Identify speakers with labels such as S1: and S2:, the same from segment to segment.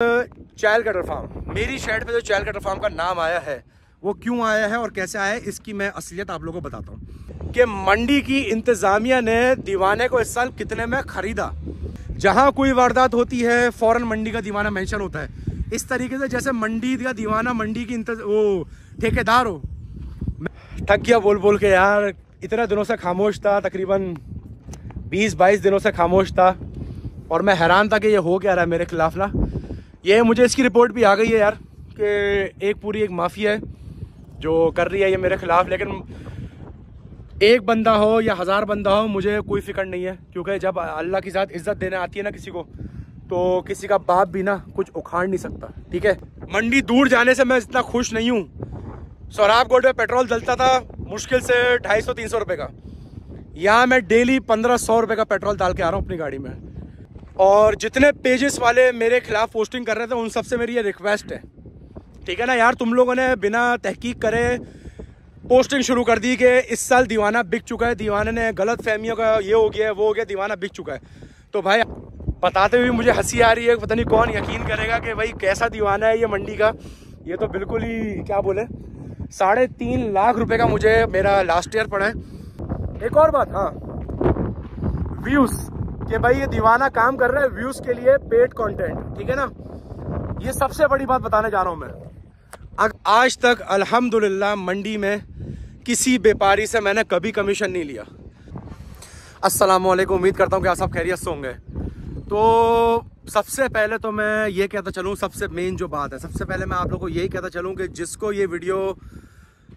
S1: चैल cutter farm, मेरी shade पे जो चैल कटर फार्म का नाम आया है वो क्यों आया है और कैसे आया है, इसकी मैं असलियत आप लोगों को बताता हूँ कि मंडी की इंतजामिया ने दीवाने को इस साल कितने में खरीदा। जहाँ कोई वारदात होती है फौरन मंडी का दीवाना मेंशन होता है, इस तरीके से जैसे मंडी का दीवाना मंडी की वो ठेकेदार हो। थक गया बोल बोल के यार, इतने दिनों से खामोश था, तकरीबन 20-22 दिनों से खामोश था और मैं हैरान था कि ये हो क्या रहा है मेरे खिलाफ ना। ये मुझे इसकी रिपोर्ट भी आ गई है यार कि एक माफिया है जो कर रही है ये मेरे खिलाफ। लेकिन एक बंदा हो या 1000 बंदा हो मुझे कोई फिक्र नहीं है, क्योंकि जब अल्लाह की साथ इज्जत देने आती है ना किसी को, तो किसी का बाप भी ना कुछ उखाड़ नहीं सकता। ठीक है, मंडी दूर जाने से मैं इतना खुश नहीं हूँ। सोराब गोल्ड में पेट्रोल जलता था मुश्किल से 250-300 रुपये का, यहाँ मैं डेली 1500 रुपये का पेट्रोल डाल के आ रहा हूँ अपनी गाड़ी में। और जितने पेजेस वाले मेरे खिलाफ पोस्टिंग कर रहे थे उन सबसे मेरी ये रिक्वेस्ट है, ठीक है ना यार, तुम लोगों ने बिना तहकीक करे पोस्टिंग शुरू कर दी कि इस साल दीवाना बिक चुका है, दीवाने ने गलत फहमियों का ये हो गया है वो हो गया, दीवाना बिक चुका है। तो भाई बताते हुए मुझे हंसी आ रही है, पता नहीं कौन यकीन करेगा कि भाई कैसा दीवाना है ये मंडी का। ये तो बिल्कुल ही क्या बोले 3.5 लाख रुपए का मुझे मेरा लास्ट ईयर पड़ा है। एक और बात, हाँ, व्यूज, कि भाई ये दीवाना काम कर रहा है व्यूज के लिए, पेड कंटेंट, ठीक है ना। ये सबसे बड़ी बात बताने जा रहा हूं मैं। आज तक अल्हम्दुलिल्लाह मंडी में किसी व्यापारी से मैंने कभी कमीशन नहीं लिया। अस्सलाम वालेकुम, उम्मीद करता हूं कि आप सब खैरियत से होंगे। तो सबसे पहले तो मैं ये कहता चलूं, सबसे मेन जो बात है, सबसे पहले मैं आप लोगों को यही कहता चलूं कि जिसको ये वीडियो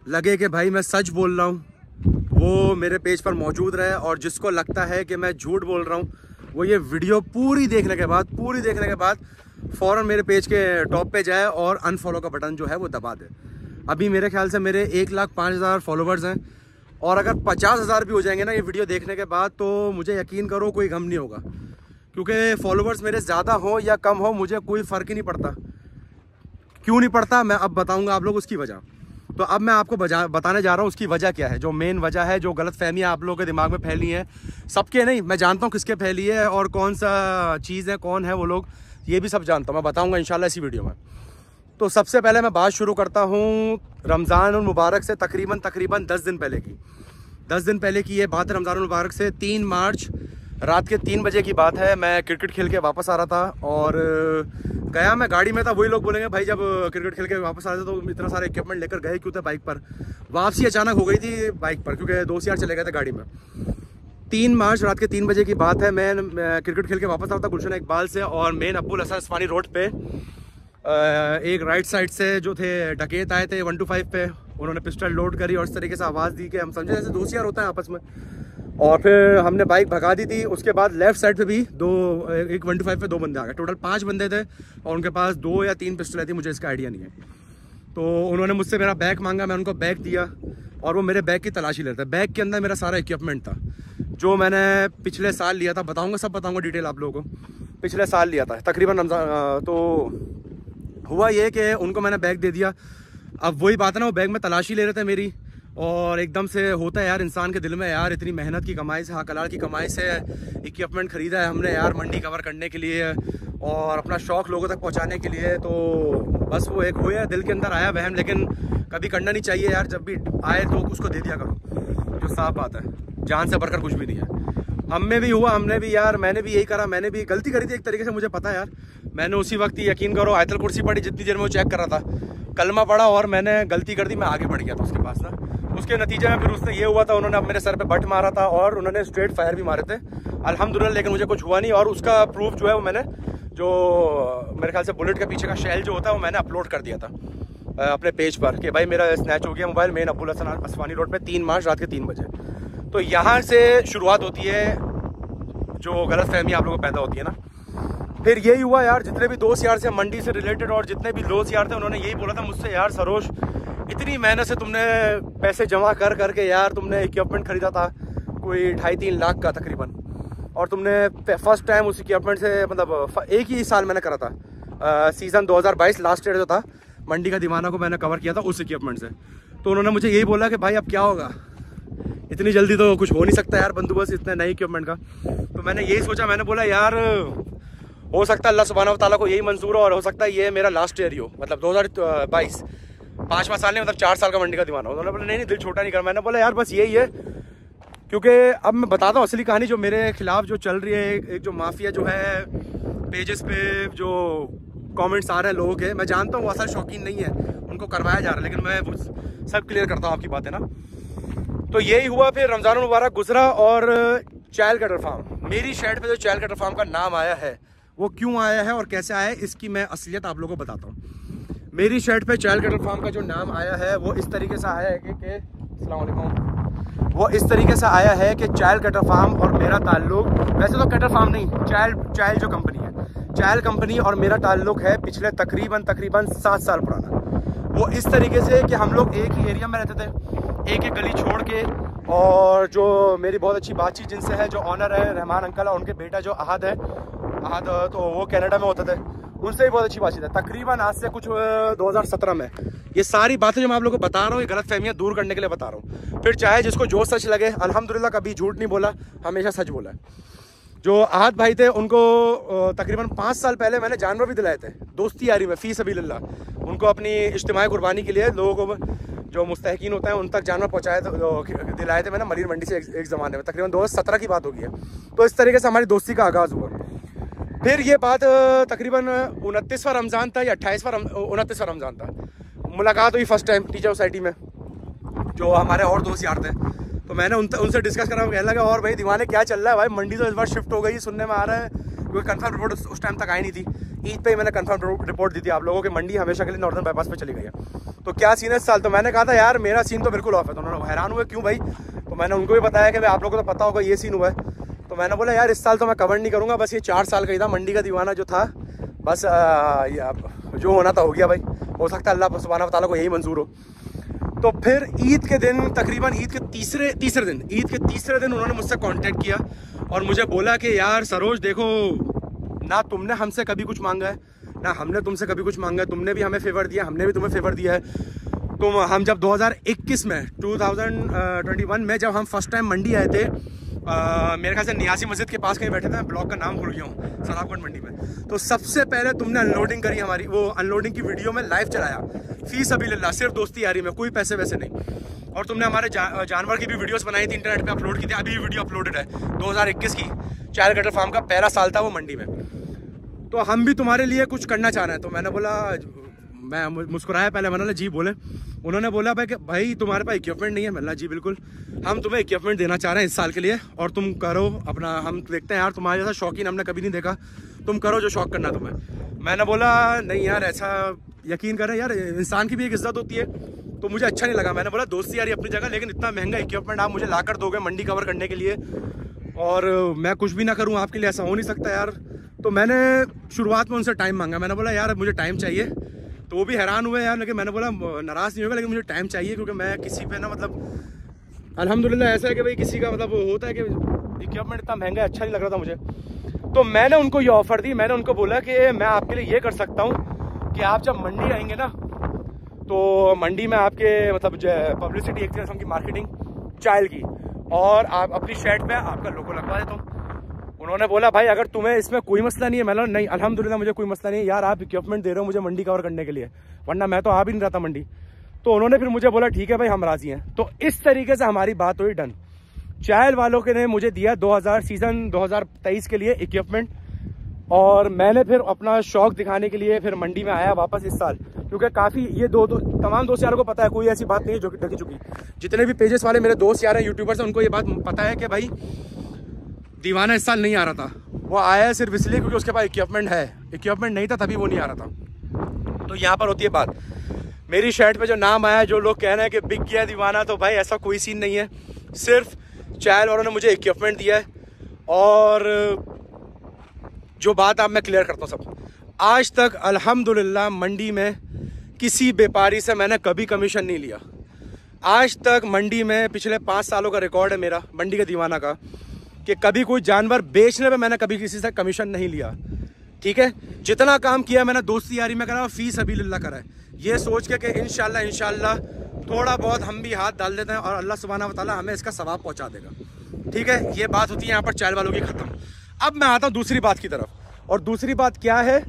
S1: लगे कि भाई मैं सच बोल रहा हूँ वो मेरे पेज पर मौजूद रहे, और जिसको लगता है कि मैं झूठ बोल रहा हूँ वो ये वीडियो पूरी देखने के बाद फ़ौरन मेरे पेज के टॉप पे जाए और अनफॉलो का बटन जो है वो दबा दे। अभी मेरे ख्याल से मेरे 1,05,000 फॉलोवर्स हैं, और अगर 50,000 भी हो जाएंगे ना ये वीडियो देखने के बाद, तो मुझे यकीन करो कोई गम नहीं होगा, क्योंकि फॉलोवर्स मेरे ज़्यादा हो या कम हो मुझे कोई फ़र्क ही नहीं पड़ता। क्यों नहीं पड़ता मैं अब बताऊँगा आप लोग उसकी वजह। तो अब मैं आपको बताने जा रहा हूँ उसकी वजह क्या है, जो मेन वजह है, जो गलत फहमियाँ आप लोगों के दिमाग में फैली हैं। सबके नहीं, मैं जानता हूँ किसके फैली है और कौन सा चीज़ है, कौन है वो लोग, ये भी सब जानता हूँ, मैं बताऊँगा इंशाल्लाह इसी वीडियो में। तो सबसे पहले मैं बात शुरू करता हूँ रमज़ान मुबारक से तकरीबन 10 दिन पहले की। 10 दिन पहले की ये बात है, रमज़ान मुबारक से 3 मार्च रात के 3 बजे की बात है। मैं क्रिकेट खेल के वापस आ रहा था और गया मैं गाड़ी में था। वही लोग बोलेंगे भाई जब क्रिकेट खेल के वापस आ रहे थे तो इतना सारा इक्विपमेंट लेकर गए क्यों थे बाइक पर। वापसी अचानक हो गई थी बाइक पर, क्योंकि दोस्त यार चले गए थे गाड़ी में। 3 मार्च रात के 3 बजे की बात है। मैं क्रिकेट खेल के वापस आ रहा था गुलशन इकबाल से, और मेन अब्बुल हसन अस्वानी रोड पे एक राइट साइड से जो थे डकैत आए थे 125 पे। उन्होंने पिस्टल लोड करी और इस तरीके से आवाज़ दी कि हम समझे जैसे दोस्त यार होता है आपस में, और फिर हमने बाइक भगा दी थी। उसके बाद लेफ्ट साइड पे भी एक 125 पे 2 बंदे आ गए। टोटल 5 बंदे थे और उनके पास 2 या 3 पिस्टल थी, मुझे इसका आइडिया नहीं है। तो उन्होंने मुझसे मेरा बैग मांगा, मैं उनको बैग दिया और वो मेरे बैग की तलाशी लेते। बैग के अंदर मेरा सारा इक्विपमेंट था जो मैंने पिछले साल लिया था, बताऊँगा सब बताऊँगा डिटेल आप लोगों को। पिछले साल लिया था तकरीबन रमज़ान। तो हुआ ये कि उनको मैंने बैग दे दिया। अब वही बात है ना, वो बैग में तलाशी ले रहे थे मेरी, और एकदम से होता है यार इंसान के दिल में, यार इतनी मेहनत की कमाई से, हकलाल की कमाई से इक्विपमेंट ख़रीदा है हमने यार मंडी कवर करने के लिए और अपना शौक़ लोगों तक पहुंचाने के लिए। तो बस वो एक हुआ दिल के अंदर आया वहम, लेकिन कभी करना नहीं चाहिए यार, जब भी आए तो उसको दे दिया करो, जो साफ बात है, जान से बढ़कर कुछ भी नहीं है। हम में भी हुआ, हमने भी यार, मैंने भी यही करा, मैंने भी गलती करी थी एक तरीके से, मुझे पता है यार। मैंने उसी वक्त ही यकीन करो आयतल कुर्सी पढ़ी जितनी देर में वो चेक कर रहा था, कलमा पढ़ा और मैंने गलती कर दी, मैं आगे बढ़ गया था उसके पास ना। उसके नतीजे में फिर उससे ये हुआ था, उन्होंने अब मेरे सर पे बट मारा था और उन्होंने स्ट्रेट फायर भी मारे थे अल्हम्दुलिल्लाह, लेकिन मुझे कुछ हुआ नहीं। और उसका प्रूफ जो है वो मैंने, जो मेरे ख्याल से बुलेट के पीछे का शेल जो होता है वो मैंने अपलोड कर दिया था अपने पेज पर कि भाई मेरा स्नैच हो गया mobile main Abul Hasan अस्वानी road पे 3 मार्च रात के 3 बजे। तो यहाँ से शुरुआत होती है जो गलत फहमी आप लोगों को पैदा होती है ना। फिर यही हुआ यार, जितने भी दोस्त यार से मंडी से रिलेटेड और जितने भी दोस्त यार थे उन्होंने यही बोला था मुझसे, यार सरोज इतनी मेहनत से तुमने पैसे जमा कर करके यार तुमने इक्विपमेंट खरीदा था कोई 2.5-3 लाख का तकरीबन, और तुमने फर्स्ट टाइम उस इक्विपमेंट से, मतलब एक ही साल मैंने करा था, सीज़न 2022 लास्ट ईयर जो था मंडी का दीवाना को मैंने कवर किया था उस इक्विपमेंट से। तो उन्होंने मुझे यही बोला कि भाई अब क्या होगा, इतनी जल्दी तो कुछ हो नहीं सकता यार बंदोबस्त इतने नए इक्विपमेंट का। तो मैंने यही सोचा, मैंने बोला यार हो सकता है अल्लाह सुब्हानहू व तआला को यही मंजूर हो, और हो सकता है ये मेरा लास्ट ईयर ही हो, मतलब 2022 5वां साल नहीं, मतलब 4 साल का मंडी का दीवाना हो। उन्होंने बोला नहीं दिल छोटा नहीं कर। मैंने बोला यार बस यही है, क्योंकि अब मैं बताता हूँ असली कहानी जो मेरे खिलाफ जो चल रही है। एक जो माफिया जो है पेजेस पे जो कमेंट्स आ रहे हैं लोगों के, मैं जानता हूँ वो असल शौकीन नहीं है, उनको करवाया जा रहा है, लेकिन मैं सब क्लियर करता हूँ आपकी बातें ना। तो यही हुआ, फिर रमज़ान मुबारक गुजरा और चायल कटर फार्म, मेरी शर्ट पे जो चायल कटर फार्म का नाम आया है वो क्यों आया है और कैसे आया है, इसकी मैं असलियत आप लोगों को बताता हूँ। मेरी शर्ट पे चायल कटर फार्म का जो नाम आया है वो इस तरीके से आया है कि अस्सलाम वालेकुम, वो इस तरीके से आया है कि चायल कटर फार्म और मेरा ताल्लुक, वैसे तो कटर फार्म नहीं, चायल जो कंपनी है, चायल कंपनी और मेरा ताल्लुक है पिछले तकरीबन 7 साल पुराना। वो इस तरीके से कि हम लोग एक ही एरिया में रहते थे, एक गली छोड़ के, और जो मेरी बहुत अच्छी बातचीत जिनसे है, जो ऑनर है रहमान अंकल है, उनके बेटा जो अहद है, तो वो कनाडा में होते थे, उनसे भी बहुत अच्छी बातचीत है। तकरीबन आज से कुछ 2017 में ये सारी बातें जो मैं आप लोगों को बता रहा हूँ, ये गलत फहमियाँ दूर करने के लिए बता रहा हूँ। फिर चाहे जिसको जो सच लगे, अल्हम्दुलिल्लाह कभी झूठ नहीं बोला, हमेशा सच बोला है। जो अहद भाई थे उनको तकरीबन 5 साल पहले मैंने जानवर भी दिलाए थे, दोस्ती यारी में, फ़ी सबीलिल्लाह। उनको अपनी इज्तिमाई कुर्बानी के लिए लोगों को जो मुस्तहिकीन होता है उन तक जानवर पहुँचाए दिलाए थे मैंने मरीन मंडी से एक ज़माने में, तकरीबन 2017 की बात होगी है। तो इस तरीके से हमारी दोस्ती का आगाज़ हुआ। फिर ये बात तकरीबन 29वां रमज़ान था या 29वां रमज़ान था, मुलाकात हुई फर्स्ट टाइम टीचर सोसाइटी में, जो हमारे और दोस्त यार थे। तो मैंने उनसे डिस्कस करा, कहने लगा और भाई दीवाने क्या चल रहा है भाई, मंडी तो इस बार शिफ्ट हो गई, सुनने में आ रहा है, क्योंकि कंफर्म रिपोर्ट उस टाइम तक आई नहीं थी। ईद पे ही मैंने कंफर्म रिपोर्ट दी थी आप लोगों की, मंडी हमेशा के लिए नॉर्दर्न बाईपास पे चली गई है। तो क्या सीन है इस साल? तो मैंने कहा था यार मेरा सीन तो बिल्कुल ऑफ है। तो उन्होंने हैरान हुए क्यों भाई? तो मैंने उनको भी बताया कि भाई आप लोगों को तो पता होगा ये सीन हुआ है। तो मैंने बोला यार इस साल तो मैं कवर नहीं करूँगा, बस ये 4 साल का ही था मंडी का दीवाना जो था, बस जो होना था हो गया भाई, हो सकता है अल्लाह सुब्हानहू व तआला को यही मंजूर हो। तो फिर ईद के दिन, तकरीबन ईद के तीसरे दिन उन्होंने मुझसे कांटेक्ट किया और मुझे बोला कि यार सरोज देखो, ना तुमने हमसे कभी कुछ मांगा है, ना हमने तुमसे कभी कुछ मांगा है, तुमने भी हमें फेवर दिया, हमने भी तुम्हें फेवर दिया है। हम जब 2021 में 2021 में जब हम फर्स्ट टाइम मंडी आए थे, मेरे ख्याल से नियासी मस्जिद के पास कहीं बैठे थे, ब्लॉक का नाम भूल गया हूँ, सलाबगढ़ मंडी में। तो सबसे पहले तुमने अनलोडिंग करी हमारी, वो अनलोडिंग की वीडियो में लाइव चलाया, फी सबीलिल्लाह, सिर्फ दोस्ती यारी में, कोई पैसे वैसे नहीं। और तुमने हमारे जानवर की भी वीडियोस बनाई थी, इंटरनेट पे अपलोड की थी, अभी भी वीडियो अपलोडेड है 2021 की। चायल कटर फार्म का पहला साल था वो मंडी में। तो हम भी तुम्हारे लिए कुछ करना चाह रहे हैं। तो मैंने बोला, मैं मुस्कुराया पहले, मैंने बोला जी बोले। उन्होंने बोला भाई तुम्हारे पास इक्विपमेंट नहीं है? मैंने जी बिल्कुल, हम तुम्हें इक्विपमेंट देना चाह रहे हैं इस साल के लिए, और तुम करो अपना, हम देखते हैं यार तुम्हारे जैसा शौकीन हमने कभी नहीं देखा, तुम करो जो शौक करना तुम्हें। मैंने बोला नहीं यार ऐसा, यकीन करें यार इंसान की भी एक इज्जत होती है, तो मुझे अच्छा नहीं लगा। मैंने बोला दोस्ती यारी अपनी जगह, लेकिन इतना महंगा इक्विपमेंट आप मुझे ला कर दोगे मंडी कवर करने के लिए, और मैं कुछ भी ना करूँ आपके लिए, ऐसा हो नहीं सकता यार। तो मैंने शुरुआत में उनसे टाइम मांगा, मैंने बोला यार मुझे टाइम चाहिए। तो वो भी हैरान हुए यार, लेकिन मैंने बोला नाराज़ नहीं होगा, लेकिन मुझे टाइम चाहिए, क्योंकि मैं किसी पे ना, मतलब अल्हम्दुलिल्लाह ऐसा है कि भाई किसी का मतलब होता है कि इक्विपमेंट इतना महंगा अच्छा नहीं लग रहा था मुझे। तो मैंने उनको ये ऑफ़र दी, मैंने उनको बोला कि मैं आपके लिए ये कर सकता हूँ कि आप जब मंडी आएंगे ना, तो मंडी में आपके मतलब पब्लिसिटी, एक किस्म की मार्केटिंग चायल की, और आप अपनी शर्ट पे आपका लोगो लगवा देता हूँ। उन्होंने बोला भाई अगर तुम्हें इसमें कोई मसला नहीं है। मैंने नहीं अल्हम्दुलिल्लाह मुझे कोई मसला नहीं है यार, आप इक्विपमेंट दे रहे हो मुझे मंडी कवर करने के लिए, वरना मैं तो आ भी नहीं रहता मंडी। तो उन्होंने फिर मुझे बोला ठीक है भाई हम राजी हैं। तो इस तरीके से हमारी बात हुई, डन। चायल वालों के ने मुझे दिया 2000 सीज़न 2023 के लिए इक्विपमेंट, और मैंने फिर अपना शौक दिखाने के लिए फिर मंडी में आया वापस इस साल, क्योंकि काफ़ी ये तमाम दोस्त यारों को पता है, कोई ऐसी बात नहीं है जो कि ढकी चुकी। जितने भी पेजेस वाले मेरे दोस्त यार हैं, यूट्यूबर्स हैं, उनको ये बात पता है कि भाई दीवाना इस साल नहीं आ रहा था। वो आया है सिर्फ इसलिए क्योंकि उसके पास इक्विपमेंट है, इक्विपमेंट नहीं था तभी वो नहीं आ रहा था। तो यहाँ पर होती है बात, मेरी शर्ट पे जो नाम आया, जो लोग कह रहे हैं कि बिक गया दीवाना, तो भाई ऐसा कोई सीन नहीं है। सिर्फ चायल वालों ने मुझे इक्विपमेंट दिया है, और जो बात आप मैं क्लियर करता हूँ सब। आज तक अल्हम्दुलिल्लाह मंडी में किसी व्यापारी से मैंने कभी कमीशन नहीं लिया। आज तक मंडी में पिछले 5 सालों का रिकॉर्ड है मेरा मंडी के दीवाना का, कि कभी कोई जानवर बेचने पे मैंने कभी किसी से कमीशन नहीं लिया। ठीक है, जितना काम किया मैंने दोस्ती यारी में करा, फी सबीलिल्लाह करा है, ये सोच के कि इंशाल्लाह थोड़ा बहुत हम भी हाथ डाल देते हैं और अल्लाह सुब्हानहू व तआला हमें इसका सवाब पहुंचा देगा। ठीक है, ये बात होती है यहाँ पर चायल वालों की ख़त्म। अब मैं आता हूँ दूसरी बात की तरफ। और दूसरी बात क्या है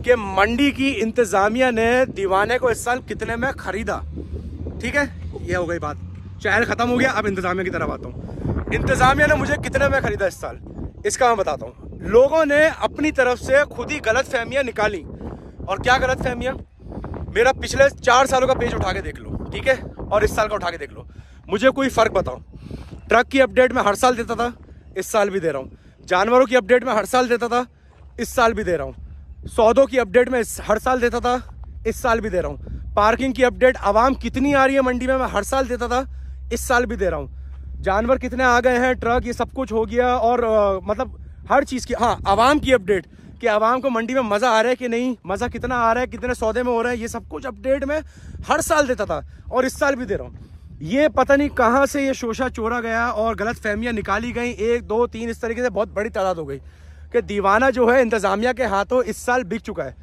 S1: कि मंडी की इंतजामिया ने दीवाने को इस साल कितने में खरीदा। ठीक है, ये हो गई बात, चैनल खत्म हो गया। अब इंतजामिया की तरफ आता हूँ। इंतजामिया ने मुझे कितने में खरीदा इस साल, इसका मैं बताता हूँ। लोगों ने अपनी तरफ से खुद ही गलत फहमियाँ निकाली। और क्या गलत फहमियाँ? मेरा पिछले 4 सालों का पेज उठा के देख लो, ठीक है, और इस साल का उठा के देख लो, मुझे कोई फ़र्क बताओ। ट्रक की अपडेट मैं हर साल देता था, इस साल भी दे रहा हूँ। जानवरों की अपडेट मैं हर साल देता था, इस साल भी दे रहा हूँ। सौदों की अपडेट मैं हर साल देता था, इस साल भी दे रहा हूँ। पार्किंग की अपडेट आवाम कितनी आ रही है मंडी में, मैं हर साल देता था, इस साल भी दे रहा हूँ। जानवर कितने आ गए हैं, ट्रक, ये सब कुछ हो गया। और मतलब हर चीज़ की, हाँ, आवाम की अपडेट कि आवाम को मंडी में मज़ा आ रहा है कि नहीं, मज़ा कितना आ रहा है, कितने सौदे में हो रहा है, ये सब कुछ अपडेट में हर साल देता था और इस साल भी दे रहा हूँ। ये पता नहीं कहाँ से ये शोशा चोरा गया और गलत फहमियाँ निकाली गई, 1 2 3 इस तरीके से बहुत बड़ी तादाद हो गई कि दीवाना जो है इंतज़ामिया के हाथों इस साल बिक चुका है।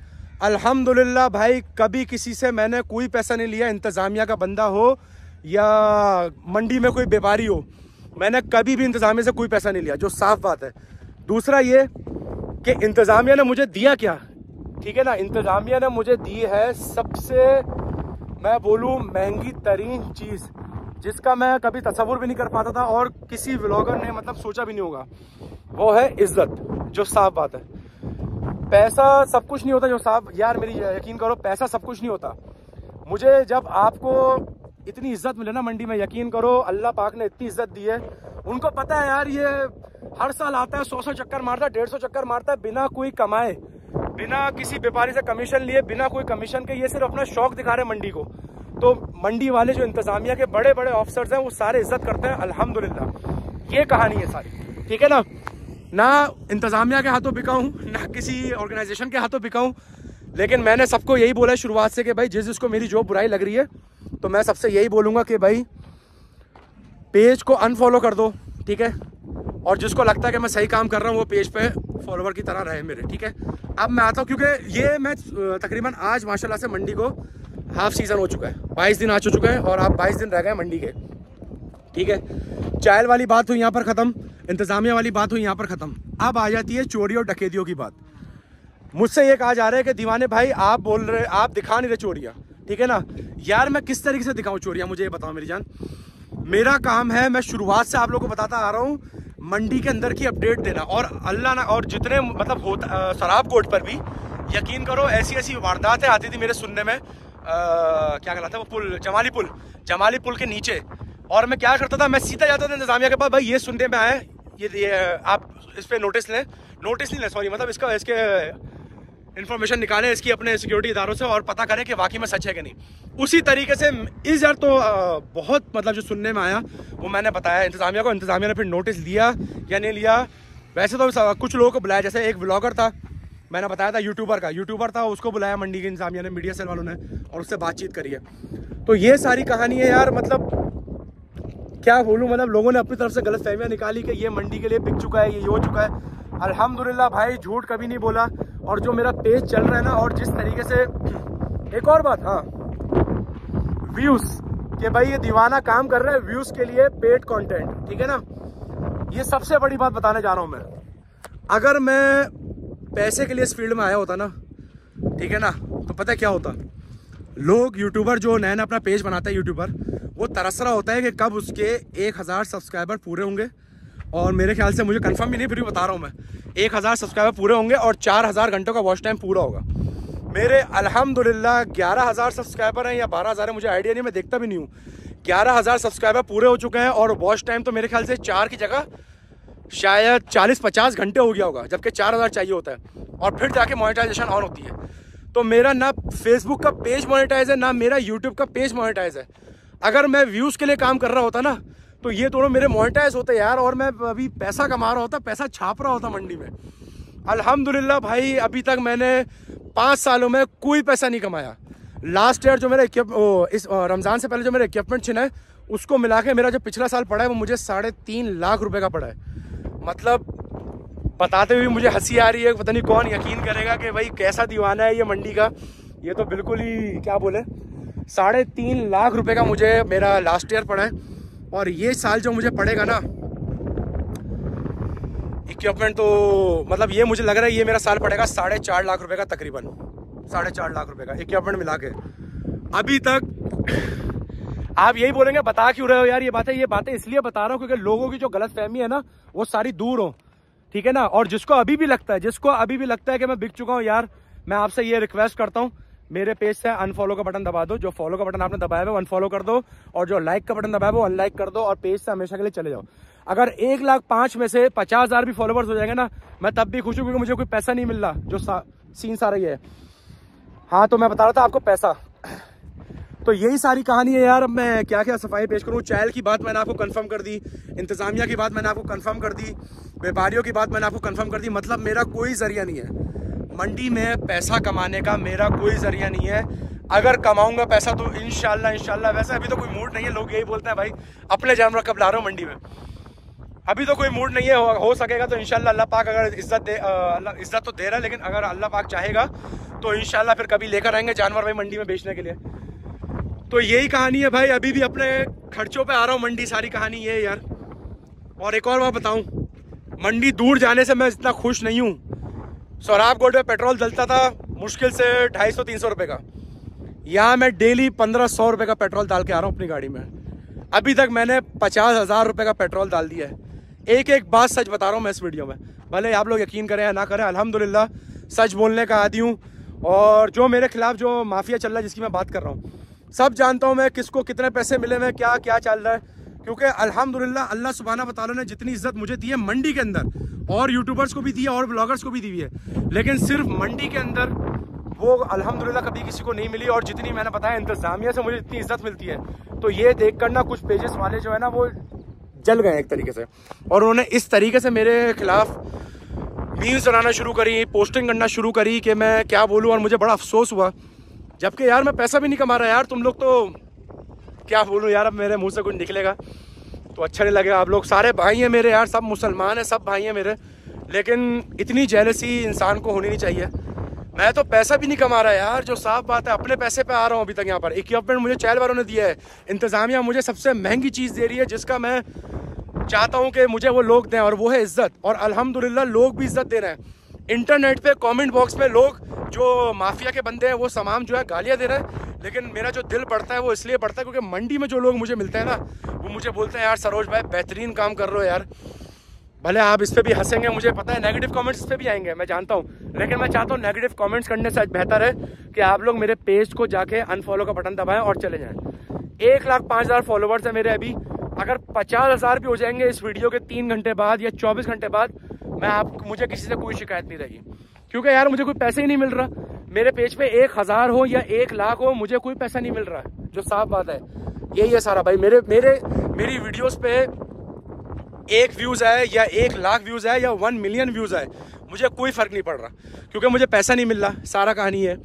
S1: अल्हम्दुलिल्लाह भाई, कभी किसी से मैंने कोई पैसा नहीं लिया, इंतज़ामिया का बंदा हो या मंडी में कोई व्यापारी हो, मैंने कभी भी इंतज़ामिया से कोई पैसा नहीं लिया, जो साफ बात है। दूसरा ये कि इंतज़ामिया ने मुझे दिया क्या, ठीक है ना, इंतज़ामिया ने मुझे दी है सबसे, मैं बोलूँ, महंगी तरीन चीज़ जिसका मैं कभी तसव्वुर भी नहीं कर पाता था और किसी व्लॉगर ने मतलब सोचा भी नहीं होगा, वो है इज्जत, जो साफ बात है। पैसा सब कुछ नहीं होता, जो साफ, यार मेरी यकीन करो, पैसा सब कुछ नहीं होता। मुझे जब आपको इतनी इज्जत मिले ना मंडी में, यकीन करो अल्लाह पाक ने इतनी इज्जत दी है। उनको पता है यार, ये हर साल आता है, 100 चक्कर मारता है, 150 चक्कर मारता है, बिना कोई कमाए, बिना किसी व्यापारी से कमीशन लिए, बिना कोई कमीशन के, ये सिर्फ अपना शौक दिखा रहे हैं मंडी को। तो मंडी वाले जो इंतजामिया के बड़े बड़े ऑफिसर्स हैं वो सारे इज्जत करते हैं, अल्हम्दुलिल्लाह। ये कहानी है सारी, ठीक है ना। ना इंतजामिया के हाथों बिका हूँ, ना किसी ऑर्गेनाइजेशन के हाथों बिका हूँ, लेकिन मैंने सबको यही बोला है शुरुआत से कि भाई जिसको मेरी जो बुराई लग रही है, तो मैं सबसे यही बोलूँगा कि भाई पेज को अनफॉलो कर दो, ठीक है, और जिसको लगता है कि मैं सही काम कर रहा हूँ वो पेज पे फॉलोवर की तरह रहे मेरे, ठीक है। अब मैं आता हूँ, क्योंकि ये मैं तकरीबन आज माशाल्लाह से मंडी को हाफ सीज़न हो चुका है, 22 दिन आ चुके हैं और आप 22 दिन रह गए मंडी के, ठीक है। चायल वाली बात हुई यहाँ पर ख़त्म, इंतज़ामिया वाली बात हुई यहाँ पर ख़त्म। अब आ जाती है चोरी और डकैतियों की बात। मुझसे ये कहा जा रहा है कि दीवाने भाई आप बोल रहे, आप दिखा नहीं रहे चोरियाँ, ठीक है ना। यार मैं किस तरीके से दिखाऊँ चोरियाँ, मुझे ये बताओ मेरी जान। मेरा काम है, मैं शुरुआत से आप लोगों को बताता आ रहा हूँ, मंडी के अंदर की अपडेट देना। और अल्लाह ना, और जितने मतलब होता शराब कोर्ट पर भी यकीन करो ऐसी ऐसी वारदातें आती थी मेरे सुनने में, क्या कहलाता है वो पुल, जमाली पुल के नीचे। और मैं क्या करता था, मैं सीधा जाता था इंतजामिया के पास, भाई ये सुनने में आए, ये आप इस पर नोटिस नहीं लें, सॉरी, मतलब इसके इन्फॉर्मेशन निकालें इसकी अपने सिक्योरिटी इदारों से और पता करें कि वाकई में सच है कि नहीं। उसी तरीके से इस यार तो बहुत मतलब जो सुनने में आया वो मैंने बताया इंतजामिया को। इंतजामिया ने फिर नोटिस लिया या नहीं लिया, वैसे तो कुछ लोगों को बुलाया, जैसे एक ब्लॉगर था, मैंने बताया था, यूट्यूबर था, उसको बुलाया मंडी के इंतजामिया ने, मीडिया सेल वालों ने, और उससे बातचीत करी है। तो ये सारी कहानी है यार, मतलब क्या बोलूँ, मतलब लोगों ने अपनी तरफ से गलत फहमियाँ निकाली कि ये मंडी के लिए बिक चुका है, ये हो चुका है। अल्हम्दुलिल्लाह भाई, झूठ कभी नहीं बोला। और जो मेरा पेज चल रहा है ना, और जिस तरीके से, एक और बात, हाँ, व्यूज़, कि भाई ये दीवाना काम कर रहा है व्यूज़ के लिए, पेड कंटेंट, ठीक है ना। ये सबसे बड़ी बात बताने जा रहा हूँ मैं। अगर मैं पैसे के लिए इस फील्ड में आया होता ना, ठीक है ना, तो पता है क्या होता, लोग यूट्यूबर जो नया नया अपना पेज बनाता है यूट्यूबर, वो तरस रहा होता है कि कब उसके 1000 सब्सक्राइबर पूरे होंगे। और मेरे ख्याल से, मुझे कंफर्म भी नहीं, फिर भी बता रहा हूँ मैं, 1000 सब्सक्राइबर पूरे होंगे और 4000 घंटों का वॉच टाइम पूरा होगा। मेरे अल्हम्दुलिल्लाह 11000 सब्सक्राइबर हैं या 12000 है, मुझे आइडिया नहीं, मैं देखता भी नहीं हूँ। 11000 सब्सक्राइबर पूरे हो चुके हैं और वॉच टाइम तो मेरे ख्याल से 4 की जगह शायद 40-50 घंटे हो गया होगा, जबकि 4000 चाहिए होता है, और फिर जाके मोनेटाइजेशन ऑन होती है। तो मेरा ना फेसबुक का पेज मोनेटाइज है, ना मेरा यूट्यूब का पेज मोनेटाइज है। अगर मैं व्यूज़ के लिए काम कर रहा होता ना, तो ये दोनों मेरे मोनेटाइज होते यार, और मैं अभी पैसा कमा रहा होता, पैसा छाप रहा होता मंडी में। अल्हम्दुलिल्लाह भाई, अभी तक मैंने 5 सालों में कोई पैसा नहीं कमाया। लास्ट ईयर जो मेरा इस रमज़ान से पहले जो मेरा इक्विपमेंट छिना है, उसको मिला के मेरा जो पिछला साल पड़ा है वो मुझे 3.5 लाख रुपए का पड़ा है। मतलब बताते हुए मुझे हंसी आ रही है, पता नहीं कौन यकीन करेगा कि भाई कैसा दीवाना है ये मंडी का। ये तो बिल्कुल ही क्या बोले, 3.5 लाख रुपए का मुझे मेरा लास्ट ईयर पड़ा है। और ये साल जो मुझे पड़ेगा ना, इक्विपमेंट तो मतलब ये मुझे लग रहा है ये मेरा साल पड़ेगा 4.5 लाख रुपए का, तकरीबन 4.5 लाख रुपए का इक्विपमेंट मिला के। अभी तक आप यही बोलेंगे बता क्यों रहे हो यार ये बातें इसलिए बता रहा हूँ क्योंकि लोगों की जो गलतफहमी है ना वो सारी दूर हो, ठीक है ना। और जिसको अभी भी लगता है कि मैं बिक चुका हूँ यार, मैं आपसे ये रिक्वेस्ट करता हूँ मेरे पेज से अनफॉलो का बटन दबा दो। जो फॉलो का बटन आपने दबाया है वो अनफॉलो कर दो, और जो लाइक का बटन दबाया है वो अनलाइक कर दो, और पेज से हमेशा के लिए चले जाओ। अगर 1,05,000 में से 50,000 भी फॉलोवर्स हो जाएंगे ना, मैं तब भी खुश हूँ क्योंकि मुझे कोई पैसा नहीं मिल रहा। जो सीन सारा ये है। हाँ तो मैं बता रहा था आपको पैसा, तो यही सारी कहानी है यार। अब मैं क्या क्या सफाई पेश करूँ। चैल की बात मैंने आपको कंफर्म कर दी, इंतजामिया की बात मैंने आपको कंफर्म कर दी, व्यापारियों की बात मैंने आपको कंफर्म कर दी। मतलब मेरा कोई जरिया नहीं है मंडी में पैसा कमाने का, मेरा कोई जरिया नहीं है। अगर कमाऊंगा पैसा तो इंशाल्लाह। वैसे अभी तो कोई मूड नहीं है, लोग यही बोलते हैं भाई अपने जानवर कब ला रहे हो मंडी में। अभी तो कोई मूड नहीं है, हो सकेगा तो इंशाल्लाह अल्लाह पाक अगर इज्जत तो दे रहा है, लेकिन अगर अल्लाह पाक चाहेगा तो इंशाल्लाह फिर कभी लेकर आएंगे जानवर भाई मंडी में बेचने के लिए। तो यही कहानी है भाई, अभी भी अपने खर्चों पे आ रहा हूँ मंडी, सारी कहानी ये है यार। और एक और बात बताऊँ, मंडी दूर जाने से मैं इतना खुश नहीं हूँ। सोराब गोल्ड में पेट्रोल जलता था मुश्किल से 250-300 रुपये का, यहाँ मैं डेली 1500 रुपये का पेट्रोल डाल के आ रहा हूँ अपनी गाड़ी में। अभी तक मैंने 50,000 रुपये का पेट्रोल डाल दिया है। एक बात सच बता रहा हूँ मैं इस वीडियो में, भले आप लोग यकीन करें या ना करें, अल्हम्दुलिल्लाह सच बोलने का आदी हूँ। और जो मेरे खिलाफ जो माफिया चल रहा है जिसकी मैं बात कर रहा हूँ, सब जानता हूँ मैं किसको कितने पैसे मिले हैं, क्या क्या चल रहा है। क्योंकि अल्हम्दुलिल्लाह अल्लाह सुब्हाना व तआला ने जितनी इज्जत मुझे दी है मंडी के अंदर, और यूट्यूबर्स को भी दी है और ब्लॉगर्स को भी दी हुई है, लेकिन सिर्फ मंडी के अंदर वो अल्हम्दुलिल्लाह कभी किसी को नहीं मिली। और जितनी मैंने बताया इंतजामिया से मुझे इतनी इज्जत मिलती है, तो ये देख कर ना कुछ पेजेस वाले जो है ना वो जल गए एक तरीके से, और उन्होंने इस तरीके से मेरे खिलाफ मीम्स बनाना शुरू करी, पोस्टिंग करना शुरू करी कि मैं क्या बोलूँ। और मुझे बड़ा अफसोस हुआ, जबकि यार मैं पैसा भी नहीं कमा रहा यार। तुम लोग तो क्या बोलूँ यार, अब मेरे मुंह से कुछ निकलेगा तो अच्छा नहीं लगेगा। आप लोग सारे भाई हैं मेरे यार, सब मुसलमान हैं, सब भाई हैं मेरे, लेकिन इतनी जेलसी इंसान को होनी नहीं चाहिए। मैं तो पैसा भी नहीं कमा रहा यार, जो साफ बात है, अपने पैसे पे आ रहा हूँ अभी तक यहाँ पर। इक्विपमेंट मुझे चैल वालों ने दिया है, इंतजामिया मुझे सबसे महंगी चीज़ दे रही है, जिसका मैं चाहता हूँ कि मुझे वो लोग दें, और वो है इज्जत। और अल्हम्दुलिल्लाह लोग भी इज्जत दे रहे हैं। इंटरनेट पे कमेंट बॉक्स में लोग जो माफिया के बंदे हैं वो तमाम जो है गालियाँ दे रहे हैं, लेकिन मेरा जो दिल बढ़ता है वो इसलिए बढ़ता है क्योंकि मंडी में जो लोग मुझे मिलते हैं ना, वो मुझे बोलते हैं यार सरोज भाई बेहतरीन काम कर रहे हो यार। भले आप इस पर भी हंसेंगे, मुझे पता है नेगेटिव कमेंट्स इस पर भी आएंगे, मैं जानता हूँ, लेकिन मैं चाहता हूँ नेगेटिव कमेंट्स करने से बेहतर है कि आप लोग मेरे पेज को जाके अनफॉलो का बटन दबाएं और चले जाएं। 1,05,000 फॉलोवर्स है मेरे अभी। अगर 50,000 भी हो जाएंगे इस वीडियो के 3 घंटे बाद या 24 घंटे बाद, मुझे किसी से कोई शिकायत नहीं रहेगी, क्योंकि यार मुझे कोई पैसे ही नहीं मिल रहा। मेरे पेज पे 1,000 हो या 1,00,000 हो, मुझे कोई पैसा नहीं मिल रहा है, जो साफ बात है यही है सारा भाई। मेरी वीडियोस पे 1 व्यूज आए या 1,00,000 व्यूज आए या 1 मिलियन व्यूज आए, मुझे कोई फर्क नहीं पड़ रहा, क्योंकि मुझे पैसा नहीं मिल रहा। सारा कहानी है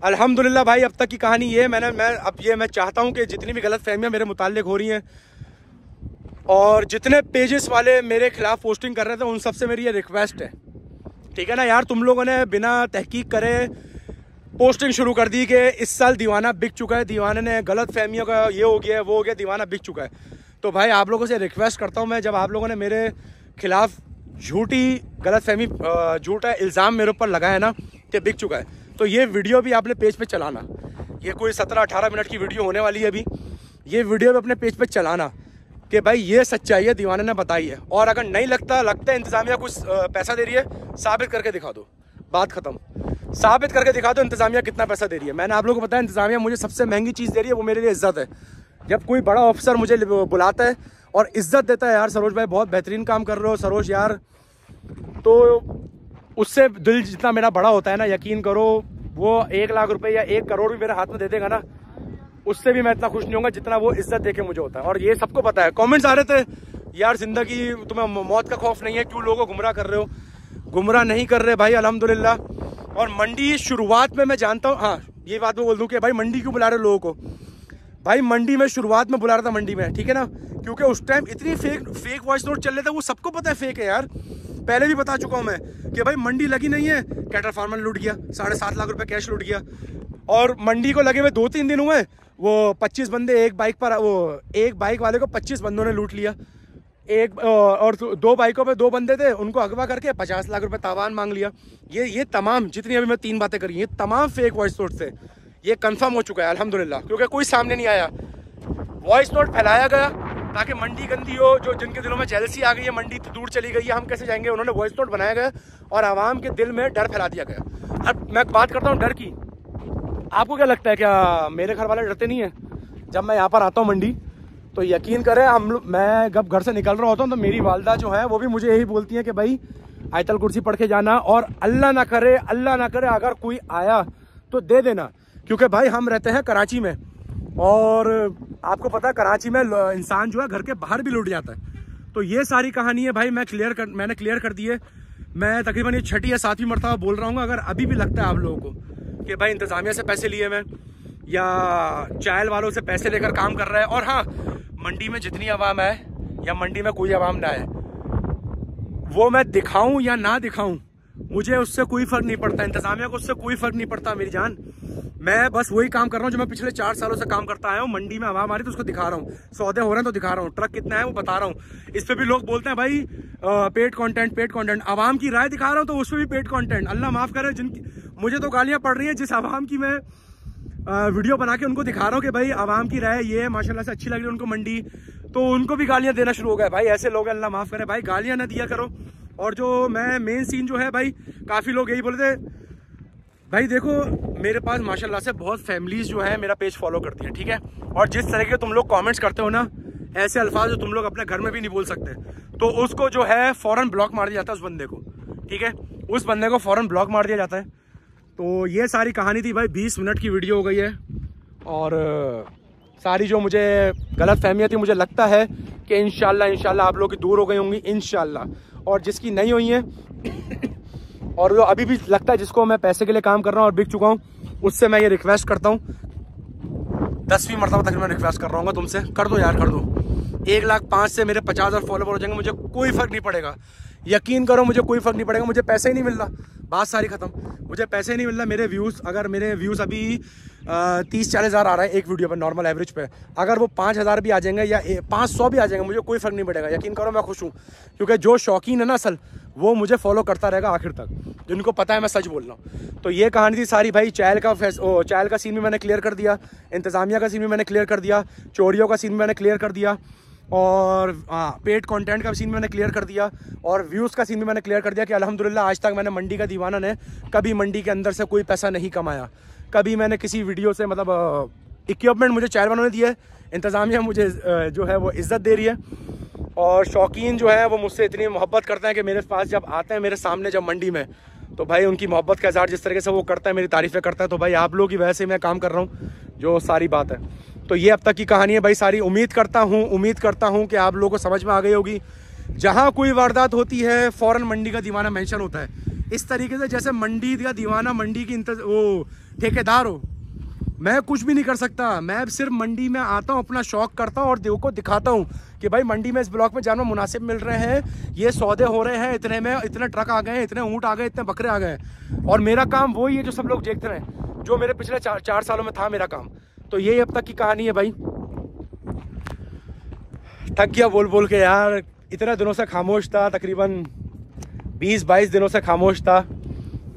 S1: अल्हम्दुलिल्लाह भाई, अब तक की कहानी ये है। मैं चाहता हूँ कि जितनी भी गलत फहमियाँ मेरे मुताल्लिक हो रही हैं और जितने पेजेस वाले मेरे खिलाफ पोस्टिंग कर रहे थे, उन सबसे मेरी ये रिक्वेस्ट है, ठीक है ना यार। तुम लोगों ने बिना तहकीक करे पोस्टिंग शुरू कर दी कि इस साल दीवाना बिक चुका है, दीवाने ने गलत फहमियों का ये हो गया है वो हो गया, दीवाना बिक चुका है। तो भाई आप लोगों से रिक्वेस्ट करता हूँ मैं, जब आप लोगों ने मेरे खिलाफ झूठी गलत फहमी झूठा इल्ज़ाम मेरे ऊपर लगाया ना कि बिक चुका है, तो ये वीडियो भी आपने पेज पे चलाना। ये कोई 17-18 मिनट की वीडियो होने वाली है अभी, ये वीडियो भी अपने पेज पे चलाना कि भाई ये सच्चाई है, दीवाने ने बताई है। और अगर नहीं लगता है इंतजामिया कुछ पैसा दे रही है, साबित करके दिखा दो, बात खत्म। साबित करके दिखा दो इंतजामिया कितना पैसा दे रही है। मैंने आप लोगों को बताया इंतजामिया मुझे सबसे महंगी चीज़ दे रही है, वो मेरे लिए इज्जत है। जब कोई बड़ा ऑफिसर मुझे बुलाता है और इज्जत देता है, यार सरोज भाई बहुत बेहतरीन काम कर रहे हो सरोज यार, तो उससे दिल जितना मेरा बड़ा होता है ना, यकीन करो वो 1,00,000 रुपये या 1 करोड़ भी मेरे हाथ में दे देगा ना, उससे भी मैं इतना खुश नहीं होऊंगा जितना वो इज्जत देके मुझे होता है। और ये सबको पता है। कमेंट्स आ रहे थे यार जिंदगी तुम्हें मौत का खौफ नहीं है, क्यों लोगों को गुमराह कर रहे हो? गुमराह नहीं कर रहे भाई अल्हम्दुलिल्लाह। और मंडी शुरुआत में मैं जानता हूँ, हाँ ये बात मैं बोल दूँ कि भाई मंडी क्यों बुला रहे लोगों को। भाई मंडी में शुरुआत में बुला रहा था मंडी में, ठीक है ना, क्योंकि उस टाइम इतनी फेक वॉइस नोट चल रहे थे, वो सबको पता है फेक है यार। पहले भी बता चुका हूँ मैं कि भाई मंडी लगी नहीं है, कैटल फार्मर लूट गया, 7.5 लाख रुपए कैश लूट गया। और मंडी को लगे हुए 2-3 दिन हुए, वो 25 बंदे एक बाइक पर, वो एक बाइक वाले को 25 बंदों ने लूट लिया। एक और 2 बाइकों पे 2 बंदे थे, उनको अगवा करके 50 लाख रुपए तावान मांग लिया। ये तमाम जितनी अभी मैं 3 बातें करी, ये तमाम फेक वॉइस नोट थे। ये कंफर्म हो चुका है अल्हम्दुलिल्लाह, क्योंकि कोई सामने नहीं आया। वॉइस नोट फैलाया गया ताकि मंडी गंदी हो, जो जिनके दिलों में जेलसी आ गई है, मंडी दूर चली गई है, हम कैसे जाएंगे, उन्होंने वॉइस नोट बनाया गया और आवाम के दिल में डर फैला दिया गया। अब मैं बात करता हूँ डर की। आपको क्या लगता है, क्या मेरे घर वाले डरते नहीं है? जब मैं यहाँ पर आता हूँ मंडी, तो यकीन करें मैं जब घर से निकल रहा होता हूँ तो मेरी वालदा जो है वो भी मुझे यही बोलती है कि भाई आयतल कुर्सी पढ़ के जाना, और अल्लाह ना करे अगर कोई आया तो दे देना, क्योंकि भाई हम रहते हैं कराची में, और आपको पता है कराची में इंसान जो है घर के बाहर भी लुट जाता है। तो ये सारी कहानी है भाई, मैंने क्लियर कर दी है। मैं तकरीबन ये 6ठी या 7वीं मरतबा बोल रहा हूँ। अगर अभी भी लगता है आप लोगों को कि भाई इंतज़ामिया से पैसे लिए मैं, या चायल वालों से पैसे लेकर काम कर रहा है, और हाँ मंडी में जितनी आवाम है या मंडी में कोई आवाम ना है, वो मैं दिखाऊं या ना दिखाऊं, मुझे उससे कोई फर्क नहीं पड़ता, इंतजामिया को उससे कोई फर्क नहीं पड़ता मेरी जान। मैं बस वही काम कर रहा हूँ जो मैं पिछले 4 सालों से काम करता आया हूँ। मंडी में आवाम आ रही तो उसको दिखा रहा हूँ, सौदे हो रहे हैं तो दिखा रहा हूँ, ट्रक कितना है वो बता रहा हूँ। इस पे भी लोग बोलते हैं भाई पेड कंटेंट, आवाम की राय दिखा रहा हूँ तो उसमें भी पेड कंटेंट। अल्लाह माफ करे, जिनकी मुझे तो गालियाँ पड़ रही हैं, जिस आवाम की मैं वीडियो बना के उनको दिखा रहा हूँ कि भाई आवाम की राय ये है, माशाल्लाह से अच्छी लग रही है उनको मंडी, तो उनको भी गालियाँ देना शुरू हो गए। भाई ऐसे लोग अल्लाह माफ करे भाई, गालियाँ ना दिया करो। और जो मैं मेन सीन जो है भाई, काफ़ी लोग यही बोलते भाई देखो मेरे पास माशाल्लाह से बहुत फैमिलीज जो है मेरा पेज फॉलो करती है, ठीक है, और जिस तरह के तुम लोग कमेंट्स करते हो ना, ऐसे अल्फाज जो तुम लोग अपने घर में भी नहीं बोल सकते, तो उसको जो है फ़ौरन ब्लॉक मार दिया जाता है उस बंदे को, ठीक है, उस बंदे को फ़ौरन ब्लॉक मार दिया जाता है। तो ये सारी कहानी थी भाई, 20 मिनट की वीडियो हो गई है, और सारी जो मुझे गलत फहमियाँ थी, मुझे लगता है कि इंशाल्लाह आप लोग की दूर हो गई होंगी इंशाल्लाह, और जिसकी नहीं हुई है और जो अभी भी लगता है जिसको मैं पैसे के लिए काम कर रहा हूँ और बिक चुका हूँ, उससे मैं ये रिक्वेस्ट करता हूँ, 10वीं मरतबा तक मैं रिक्वेस्ट कर रहा हूँ तुमसे, कर दो यार, कर दो। 1,05,000 से मेरे 50,000 फॉलोवर हो जाएंगे, मुझे कोई फ़र्क नहीं पड़ेगा, यकीन करो मुझे कोई फ़र्क नहीं पड़ेगा। मुझे पैसे ही नहीं मिल रहा, बात सारी ख़त्म, मुझे पैसे ही नहीं मिल रहा। मेरे व्यूज़, अगर मेरे व्यूज़ अभी 30-40 हज़ार आ रहा है एक वीडियो पर नॉर्मल एवरेज पे, अगर वो 5,000 भी आ जाएंगे या 500 भी आ जाएंगे, मुझे कोई फ़र्क नहीं पड़ेगा, यकीन करो मैं खुश हूँ, क्योंकि जो शौकीन है ना असल, वो मुझे फॉलो करता रहेगा आखिर तक, जिनको पता है मैं सच बोल रहा हूँ। तो ये कहानी थी सारी भाई। चायल का सीन भी मैंने क्लियर कर दिया, इंतज़ामिया का सीन भी मैंने क्लियर कर दिया, चोरियों का सीन भी मैंने क्लियर कर दिया, और पेड कंटेंट का सीन मैंने क्लियर कर दिया, और व्यूज़ का सीन भी मैंने क्लियर कर दिया कि अल्हम्दुलिल्लाह आज तक मैंने मंडी का दीवाना ने कभी मंडी के अंदर से कोई पैसा नहीं कमाया, कभी मैंने किसी वीडियो से, मतलब इक्विपमेंट मुझे चायल वालों ने दिया है, इंतज़ामिया मुझे जो है वो इज़्ज़त दे रही है, और शौकीन जो है वो मुझसे इतनी मोहब्बत करते हैं कि मेरे पास जब आते हैं मेरे सामने जब मंडी में, तो भाई उनकी मोहब्बत का इज़हार जिस तरीके से वो करता है, मेरी तारीफ़ें करता है, तो भाई आप लोग की वजह से मैं काम कर रहा हूँ, जो सारी बात है। तो ये अब तक की कहानी है भाई सारी। उम्मीद करता हूँ कि आप लोगों को समझ में आ गई होगी। जहाँ कोई वारदात होती है फ़ौरन मंडी का दीवाना मेंशन होता है, इस तरीके से जैसे मंडी का दीवाना मंडी की वो ठेकेदार हो। मैं कुछ भी नहीं कर सकता, मैं सिर्फ मंडी में आता हूँ, अपना शौक करता हूँ और देव को दिखाता हूँ कि भाई मंडी में इस ब्लॉक में जानवर मुनासिब मिल रहे हैं, ये सौदे हो रहे हैं, इतने में इतने ट्रक आ गए हैं, इतने ऊँट आ गए, इतने बकरे आ गए, और मेरा काम वही है जो सब लोग देखते रहे, जो मेरे पिछले 4 सालों में था मेरा काम। तो यही अब तक की कहानी है भाई। थक गया बोल के यार, इतने दिनों से खामोश था, तकरीबन 20-22 दिनों से खामोश था,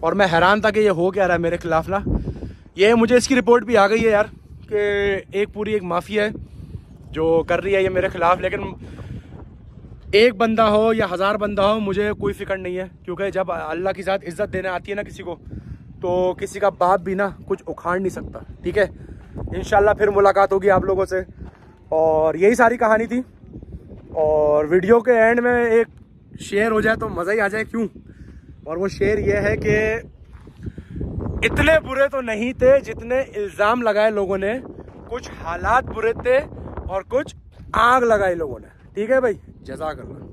S1: और मैं हैरान था कि ये हो क्या रहा है मेरे खिलाफ ना। ये मुझे इसकी रिपोर्ट भी आ गई है यार कि एक माफिया है जो कर रही है ये मेरे खिलाफ, लेकिन एक बंदा हो या 1000 बंदा हो मुझे कोई फिक्र नहीं है, क्योंकि जब अल्लाह की ज़ात इज़्ज़त देने आती है ना किसी को, तो किसी का बाप भी ना कुछ उखाड़ नहीं सकता, ठीक है। इंशाल्लाह फिर मुलाकात होगी आप लोगों से, और यही सारी कहानी थी। और वीडियो के एंड में एक शेयर हो जाए तो मज़ा ही आ जाए, क्यों? और वो शेर ये है कि इतने बुरे तो नहीं थे जितने इल्ज़ाम लगाए लोगों ने, कुछ हालात बुरे थे और कुछ आग लगाई लोगों ने, ठीक है भाई। जज़ाकल्लाह।